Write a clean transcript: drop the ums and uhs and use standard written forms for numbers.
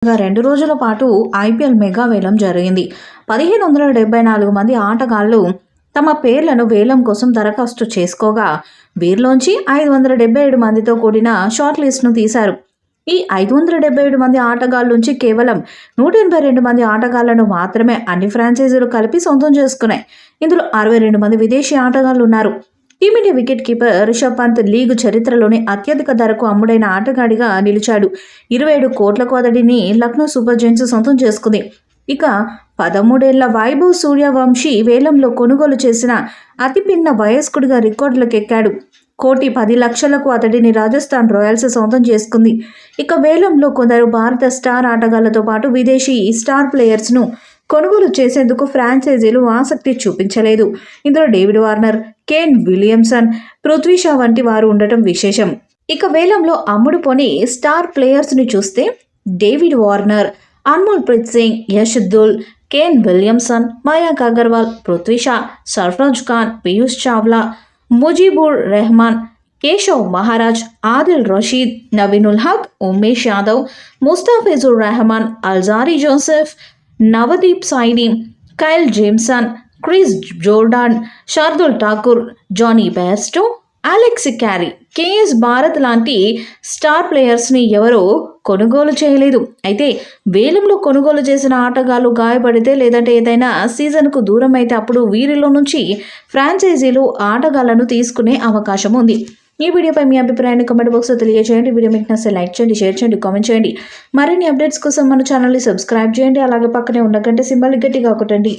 2 రోజుల పాటు IPL mega వేలం జరిగింది. 1574 మంది ఆటగాళ్లు తమ పేర్లను వేలం కోసం దరఖాస్తు చేసుకోగా, వీరిలోంచి 577 మందితో కూడిన షార్ట్ లిస్ట్‌ను తీశారు. ఈ 577 మంది ఆటగాళ్ల నుంచి కేవలం 182 మంది ఆటగాళ్లను మాత్రమే అన్ని ఫ్రాంచైజీలు కలిపి సొంతం చేసుకున్నాయి. ఇందులో 62 మంది విదేశీ ఆటగాళ్లు ఉన్నారు. Team India wicket keeper Rishabh Pant league చరిత్రలోనే అత్యధిక ధరకు అమ్ముడైన ఆటగాడిగా నిలిచాడు. 27 కోట్లకు అతడిని లక్నో సూపర్ జెయింట్స్ సొంతం చేసుకుంది. ఇక 13 ఏళ్ల వైభవ్ సూర్యవంశీ వేలంలో కొనుగోలు చేసిన అతి పిన్న వయస్కుడిగా రికార్డులకెక్కాడు. 1,10,00,000కు అతడిని రాజస్థాన్ రాయల్స్ సొంతం చేసుకుంది. ఇక వేలంలో కొందరు భారత స్టార్ ఆటగాళ్లతో పాటు విదేశీ స్టార్ ప్లేయర్స్ను కొనుగోలు చేసేందుకు ఫ్రాంచైజీలు ఆసక్తి చూపించలేదు. ఇందులో David Warner, Kane Williamson, Prithvi Shaw వంటి వారు ఉండటం విశేషం. ఇక వేలంలో అమ్ముడుపోని స్టార్ ప్లేయర్స్ని చూస్తే David Warner, Anmol Preet Singh, Yash Dhull, Kane Williamson, Mayank Agarwal, Prithvi Shaw, Sarfaraz Khan, Piyush Chawla, Mujeebur Rahman, Keshav Maharaj, Adil Rashid, Naveenul Haq, Umesh Yadav, Mustafizur Rahman, Alzarri Joseph, Navdeep Saini, Kyle Jamieson, Chris Jordan, Shardul Thakur, Jonny Bairstow, Alex Carey, K S Bharat లాంటి స్టార్ ప్లేయర్స్ని ఎవరో కొనుగోలు చేయలేదు. అయితే వేలంలో కొనుగోలు చేసిన ఆటగాళ్లు గాయపడితే లేదంటే ఏదైనా సీజన్కు దూరం అయితే అప్పుడు వీరిలో నుంచి ఫ్రాంచైజీలు ఆటగాళ్లను తీసుకునే అవకాశం ఉంది. ఈ వీడియోపై మీ అభిప్రాయాన్ని కామెంట్ బాక్స్లో తెలియజేయండి. వీడియో మీకు నచ్చితే లైక్ చేయండి, షేర్ చేయండి, కామెంట్ చేయండి. మరిన్ని అప్డేట్స్ కోసం మన ఛానల్ని సబ్స్క్రైబ్ చేయండి. అలాగే పక్కనే ఉన్న గంట సింబల్ని గట్టిగా కొట్టండి.